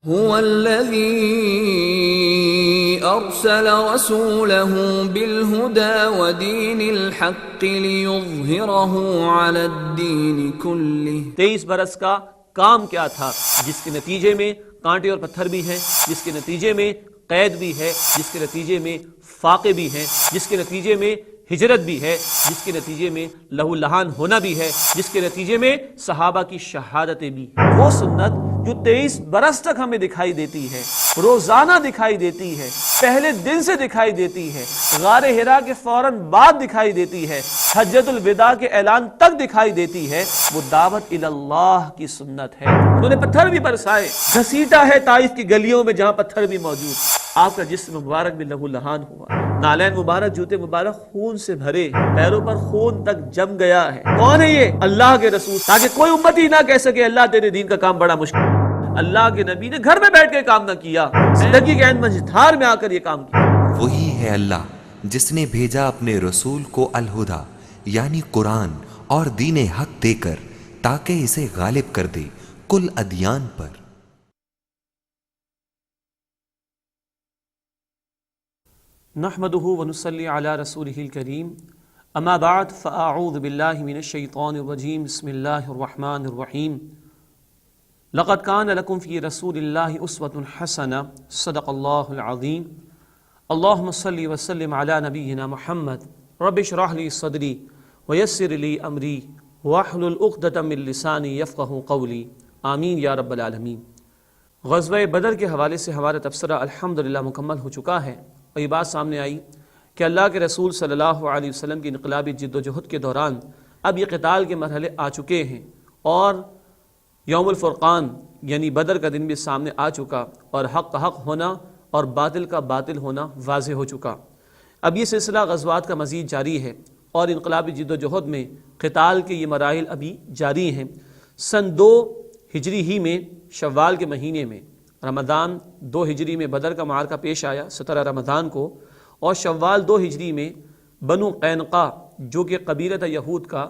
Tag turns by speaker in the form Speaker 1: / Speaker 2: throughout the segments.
Speaker 1: هو الذي أرسل رسوله بالهدى ودين الحق ليظهره على الدين كله۔
Speaker 2: 23 برس کا کام کیا تھا جس کے نتیجے میں کانٹے اور پتھر بھی ہیں، جس کے نتیجے میں قید بھی ہے، جس کے نتیجے میں فاقے بھی ہیں، جس کے نتیجے میں ہجرت بھی ہے، جس کے نتیجے میں لہو لہان ہونا بھی ہے، جس کے نتیجے میں صحابہ کی شہادتیں بھی۔ وہ سنت جو 23 برس تک ہمیں دکھائی دیتی ہے، روزانہ دکھائی دیتی ہے، پہلے دن سے دکھائی دیتی ہے، غار ہرا کے فوراً بعد دکھائی دیتی ہے، حجت الوداع کے اعلان تک دکھائی دیتی ہے، وہ دعوت اللہ کی سنت ہے۔ انہوں نے پتھر بھی برسائے، گھسیٹا ہے طائف کی گلیوں میں جہاں پتھر بھی موجود، آپ کا جسم مبارک بھی لہو لہان ہوا، نالین مبارک جوتے مبارک خون سے بھرے، پیروں پر خون تک جم گیا ہے۔ کون ہے یہ؟ اللہ کے رسول، تاکہ کوئی امتی نہ کہہ سکے اللہ تیرے دین کا کام بڑا مشکل۔ اللہ کے نبی نے گھر میں بیٹھ کے کام نہ کیا، زندگی کے عین مجھدھار میں آ کر یہ کام کیا۔
Speaker 3: وہی ہے اللہ جس نے بھیجا اپنے رسول کو الہدا یعنی قرآن اور دین حق دے کر تاکہ اسے غالب کر دے کل ادیان پر۔
Speaker 2: نحمده ونصلي على رسوله الكريم اما بعد فاعوذ بالله من الشيطان الرجيم بسم الله الرحمن الرحيم لقد كان لكم في رسول الله اسوة حسنة صدق الله العظيم اللهم صل وسلم على نبينا محمد رب اشرح لي صدري ويسر لي امري واحلل عقدة من لساني يفقهوا قولي آمین یا رب العالمین۔ غزوہ بدر کے حوالے سے ہمارا تبصرہ الحمدللہ مکمل ہو چکا ہے، اور یہ بات سامنے آئی کہ اللہ کے رسول صلی اللہ علیہ وسلم کی انقلابی جد و جہد کے دوران اب یہ قتال کے مرحلے آ چکے ہیں، اور یوم الفرقان یعنی بدر کا دن بھی سامنے آ چکا، اور حق کا حق ہونا اور باطل کا باطل ہونا واضح ہو چکا۔ اب یہ سلسلہ غزوات کا مزید جاری ہے، اور انقلابی جد و جہد میں قتال کے یہ مراحل ابھی جاری ہیں۔ سن 2 ہجری ہی میں شوال کے مہینے میں رمضان 2 ہجری میں بدر کا معرکہ پیش آیا 17 رمضان کو، اور شوال 2 ہجری میں بنو قینقاع جو کہ قبیلہ تھا یہود کا،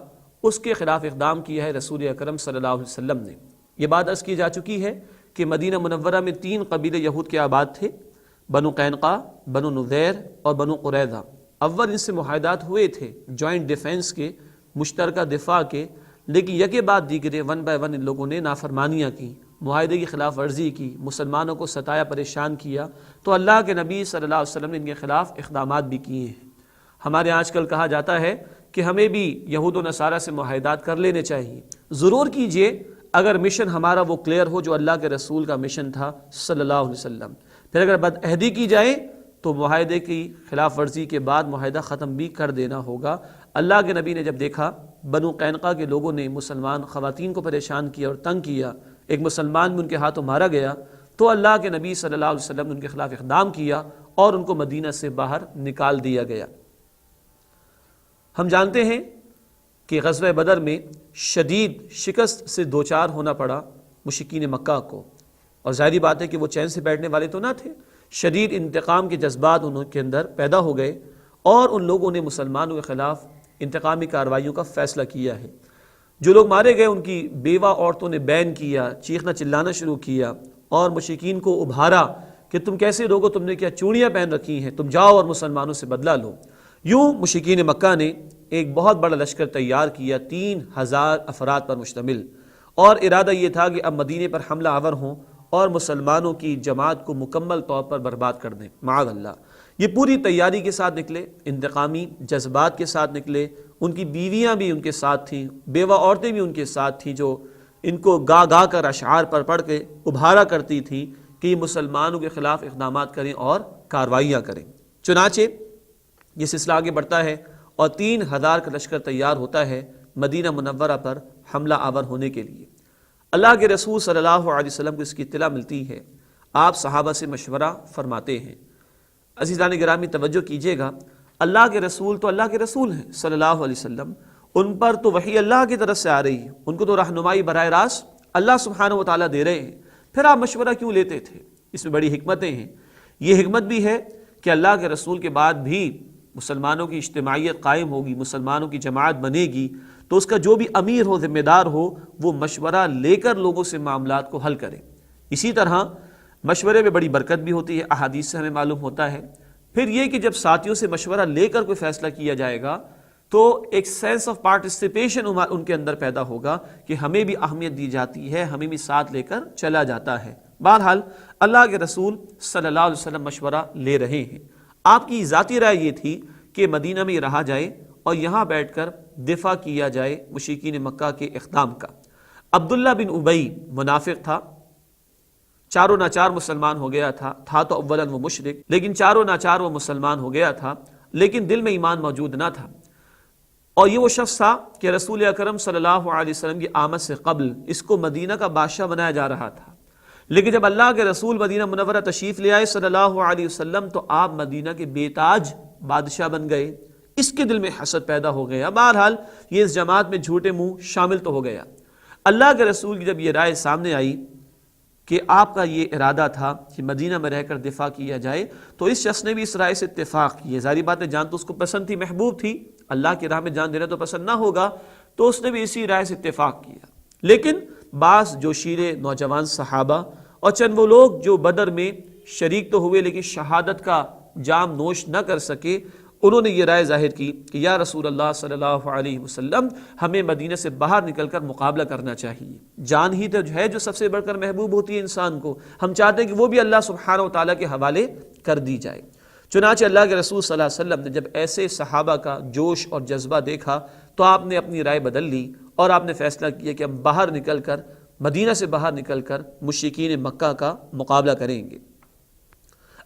Speaker 2: اس کے خلاف اقدام کیا ہے رسول اکرم صلی اللہ علیہ وسلم نے۔ یہ بات عرض کی جا چکی ہے کہ مدینہ منورہ میں 3 قبیلے یہود کے آباد تھے، بنو قینقاع، بنو نذیر اور بنو قریظہ۔ اول ان سے معاہدات ہوئے تھے جوائنٹ ڈیفنس کے، مشترکہ دفاع کے، لیکن یکے بعد دیگرے 1 بائی 1 ان لوگوں نے نافرمانیاں کی، معاہدے کی خلاف ورزی کی، مسلمانوں کو ستایا، پریشان کیا، تو اللہ کے نبی صلی اللہ علیہ وسلم نے ان کے خلاف اقدامات بھی کیے ہیں۔ ہمارے آج کل کہا جاتا ہے کہ ہمیں بھی یہود و نصارہ سے معاہدات کر لینے چاہیے۔ ضرور کیجئے اگر مشن ہمارا وہ کلیئر ہو جو اللہ کے رسول کا مشن تھا صلی اللہ علیہ وسلم۔ پھر اگر بدعہدی کی جائے تو معاہدے کی خلاف ورزی کے بعد معاہدہ ختم بھی کر دینا ہوگا۔ اللہ کے نبی نے جب دیکھا بنو قینقاع کے لوگوں نے مسلمان خواتین کو پریشان کیا اور تنگ کیا، ایک مسلمان بھی ان کے ہاتھوں مارا گیا، تو اللہ کے نبی صلی اللہ علیہ وسلم نے ان کے خلاف اقدام کیا اور ان کو مدینہ سے باہر نکال دیا گیا۔ ہم جانتے ہیں کہ غزوہ بدر میں شدید شکست سے دوچار ہونا پڑا مشرکین مکہ کو، اور ظاہری بات ہے کہ وہ چین سے بیٹھنے والے تو نہ تھے، شدید انتقام کے جذبات ان کے اندر پیدا ہو گئے، اور ان لوگوں نے مسلمانوں کے خلاف انتقامی کارروائیوں کا فیصلہ کیا ہے۔ جو لوگ مارے گئے ان کی بیوہ عورتوں نے بین کیا، چیخنا چلانا شروع کیا، اور مشرکین کو ابھارا کہ تم کیسے لوگو، تم نے کیا چوڑیاں پہن رکھی ہیں، تم جاؤ اور مسلمانوں سے بدلہ لو۔ یوں مشرکین مکہ نے ایک بہت بڑا لشکر تیار کیا 3000 افراد پر مشتمل، اور ارادہ یہ تھا کہ اب مدینے پر حملہ آور ہوں اور مسلمانوں کی جماعت کو مکمل طور پر برباد کر دیں۔ معاذ اللہ، یہ پوری تیاری کے ساتھ نکلے، انتقامی جذبات کے ساتھ نکلے، ان کی بیویاں بھی ان کے ساتھ تھیں، بیوہ عورتیں بھی ان کے ساتھ تھیں، جو ان کو گا گا کر اشعار پر پڑھ کے ابھارا کرتی تھیں کہ یہ مسلمانوں کے خلاف اقدامات کریں اور کارروائیاں کریں۔ چنانچہ یہ سلسلہ آگے بڑھتا ہے اور 3000 کا لشکر تیار ہوتا ہے مدینہ منورہ پر حملہ آور ہونے کے لیے۔ اللہ کے رسول صلی اللہ علیہ وسلم کو اس کی اطلاع ملتی ہے، آپ صحابہ سے مشورہ فرماتے ہیں۔ عزیزان گرامی توجہ کیجئے گا، اللہ کے رسول تو اللہ کے رسول ہیں صلی اللہ علیہ وسلم، ان پر تو وحی اللہ کی طرف سے آ رہی ہے، ان کو تو رہنمائی براہ راست اللہ سبحانہ و تعالیٰ دے رہے ہیں، پھر آپ مشورہ کیوں لیتے تھے؟ اس میں بڑی حکمتیں ہیں۔ یہ حکمت بھی ہے کہ اللہ کے رسول کے بعد بھی مسلمانوں کی اجتماعیت قائم ہوگی، مسلمانوں کی جماعت بنے گی، تو اس کا جو بھی امیر ہو، ذمہ دار ہو، وہ مشورہ لے کر لوگوں سے معاملات کو حل کرے۔ اسی طرح مشورے میں بڑی برکت بھی ہوتی ہے، احادیث سے ہمیں معلوم ہوتا ہے۔ پھر یہ کہ جب ساتھیوں سے مشورہ لے کر کوئی فیصلہ کیا جائے گا تو ایک سینس آف پارٹیسپیشن ان کے اندر پیدا ہوگا کہ ہمیں بھی اہمیت دی جاتی ہے، ہمیں بھی ساتھ لے کر چلا جاتا ہے۔ بہرحال اللہ کے رسول صلی اللہ علیہ وسلم مشورہ لے رہے ہیں۔ آپ کی ذاتی رائے یہ تھی کہ مدینہ میں رہا جائے اور یہاں بیٹھ کر دفاع کیا جائے مشرکین مکہ کے اقدام کا۔ عبداللہ بن ابی منافق تھا، چاروں ناچار مسلمان ہو گیا تھا تو اولاً وہ مشرک، لیکن چاروں ناچار وہ مسلمان ہو گیا تھا، لیکن دل میں ایمان موجود نہ تھا۔ اور یہ وہ شخص تھا کہ رسول اکرم صلی اللہ علیہ وسلم کی آمد سے قبل اس کو مدینہ کا بادشاہ بنایا جا رہا تھا، لیکن جب اللہ کے رسول مدینہ منورہ تشریف لے آئے صلی اللہ علیہ وسلم تو آپ مدینہ کے بے تاج بادشاہ بن گئے۔ اس کے دل میں حسد پیدا ہو گیا۔ بہرحال یہ اس جماعت میں جھوٹے منہ شامل تو ہو گیا۔ اللہ کے رسول کی جب یہ رائے سامنے آئی کہ آپ کا یہ ارادہ تھا کہ مدینہ میں رہ کر دفاع کیا جائے، تو اس شخص نے بھی اس رائے سے اتفاق کیا۔ ظاہری بات ہے جان تو اس کو پسند تھی، محبوب تھی، اللہ کی راہ میں جان دینا تو پسند نہ ہوگا، تو اس نے بھی اسی رائے سے اتفاق کیا۔ لیکن بعض جو شیرے نوجوان صحابہ اور چند وہ لوگ جو بدر میں شریک تو ہوئے لیکن شہادت کا جام نوش نہ کر سکے، انہوں نے یہ رائے ظاہر کی کہ یا رسول اللہ صلی اللہ علیہ وسلم، ہمیں مدینہ سے باہر نکل کر مقابلہ کرنا چاہیے۔ جان ہی تو ہے جو سب سے بڑھ کر محبوب ہوتی ہے انسان کو، ہم چاہتے ہیں کہ وہ بھی اللہ سبحانہ و تعالیٰ کے حوالے کر دی جائے۔ چنانچہ اللہ کے رسول صلی اللہ علیہ وسلم نے جب ایسے صحابہ کا جوش اور جذبہ دیکھا تو آپ نے اپنی رائے بدل لی اور آپ نے فیصلہ کیا کہ ہم باہر نکل کر، مدینہ سے باہر نکل کر مشرکین مکہ کا مقابلہ کریں گے۔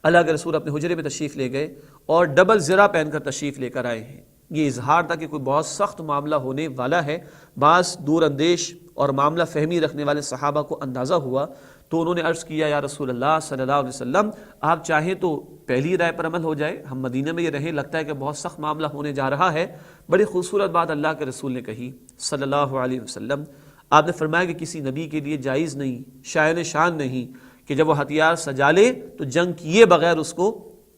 Speaker 2: اللہ کے رسول اپنے حجرے میں تشریف لے گئے اور ڈبل زرہ پہن کر تشریف لے کر آئے ہیں۔ یہ اظہار تھا کہ کوئی بہت سخت معاملہ ہونے والا ہے۔ بعض دور اندیش اور معاملہ فہمی رکھنے والے صحابہ کو اندازہ ہوا تو انہوں نے عرض کیا یا رسول اللہ صلی اللہ علیہ وسلم، آپ چاہیں تو پہلی رائے پر عمل ہو جائے، ہم مدینہ میں یہ رہیں، لگتا ہے کہ بہت سخت معاملہ ہونے جا رہا ہے۔ بڑی خوبصورت بات اللہ کے رسول نے کہی صلی اللہ علیہ وسلم۔ آپ نے فرمایا کہ کسی نبی کے لیے جائز نہیں، شائن شان نہیں کہ جب وہ ہتھیار سجا لے تو جنگ کیے بغیر اس کو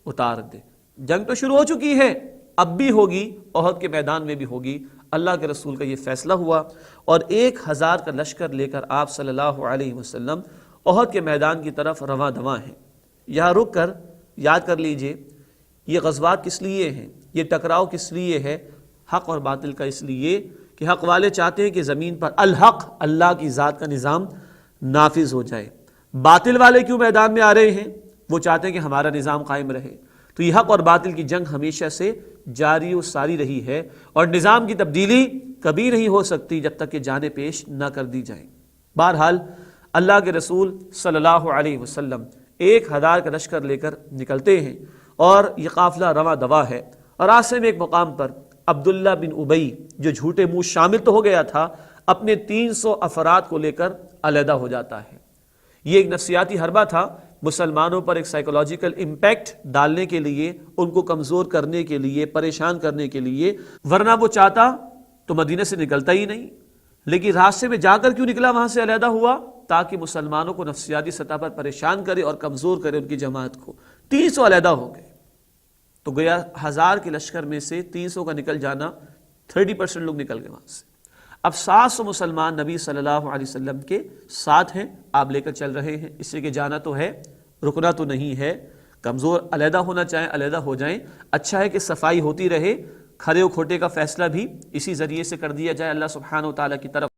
Speaker 2: اتار دے۔ جنگ تو شروع ہو چکی ہے، اب بھی ہوگی، احد کے میدان میں بھی ہوگی۔ اللہ کے رسول کا یہ فیصلہ ہوا اور 1000 کا لشکر لے کر آپ صلی اللہ علیہ وسلم احد کے میدان کی طرف رواں دواں ہیں۔ یہاں رک کر یاد کر لیجئے یہ غزوات کس لیے ہیں، یہ ٹکراؤ کس لیے ہے؟ حق اور باطل کا اس لیے کہ حق والے چاہتے ہیں کہ زمین پر الحق، اللہ کی ذات کا نظام نافذ ہو جائے۔ باطل والے کیوں میدان میں آ رہے ہیں؟ وہ چاہتے ہیں کہ ہمارا نظام قائم رہے۔ تو یہ حق اور باطل کی جنگ ہمیشہ سے جاری و ساری رہی ہے اور نظام کی تبدیلی کبھی نہیں ہو سکتی جب تک کہ جانیں پیش نہ کر دی جائیں۔ بہرحال اللہ کے رسول صلی اللہ علیہ وسلم 1000 کا لشکر لے کر نکلتے ہیں اور یہ قافلہ رواں دواں ہے، اور راستے میں ایک مقام پر عبداللہ بن ابی جو جھوٹے منہ شامل تو ہو گیا تھا، اپنے 300 افراد کو لے کر علیحدہ ہو جاتا ہے۔ یہ ایک نفسیاتی حربہ تھا، مسلمانوں پر ایک سائیکولوجیکل امپیکٹ ڈالنے کے لیے، ان کو کمزور کرنے کے لیے، پریشان کرنے کے لیے، ورنہ وہ چاہتا تو مدینہ سے نکلتا ہی نہیں، لیکن راستے میں جا کر کیوں نکلا، وہاں سے علیحدہ ہوا تاکہ مسلمانوں کو نفسیاتی سطح پر پریشان کرے اور کمزور کرے ان کی جماعت کو۔ 300 علیحدہ ہو گئے تو گویا 1000 کے لشکر میں سے 300 کا نکل جانا، 30% لوگ نکل گئے وہاں سے۔ اب 700 مسلمان نبی صلی اللہ علیہ وسلم کے ساتھ ہیں، آپ لے کر چل رہے ہیں، اس سے کہ جانا تو ہے، رکنا تو نہیں ہے۔ کمزور علیحدہ ہونا چاہیں علیحدہ ہو جائیں، اچھا ہے کہ صفائی ہوتی رہے، کھرے و کھوٹے کا فیصلہ بھی اسی ذریعے سے کر دیا جائے اللہ سبحانہ و تعالیٰ کی طرف۔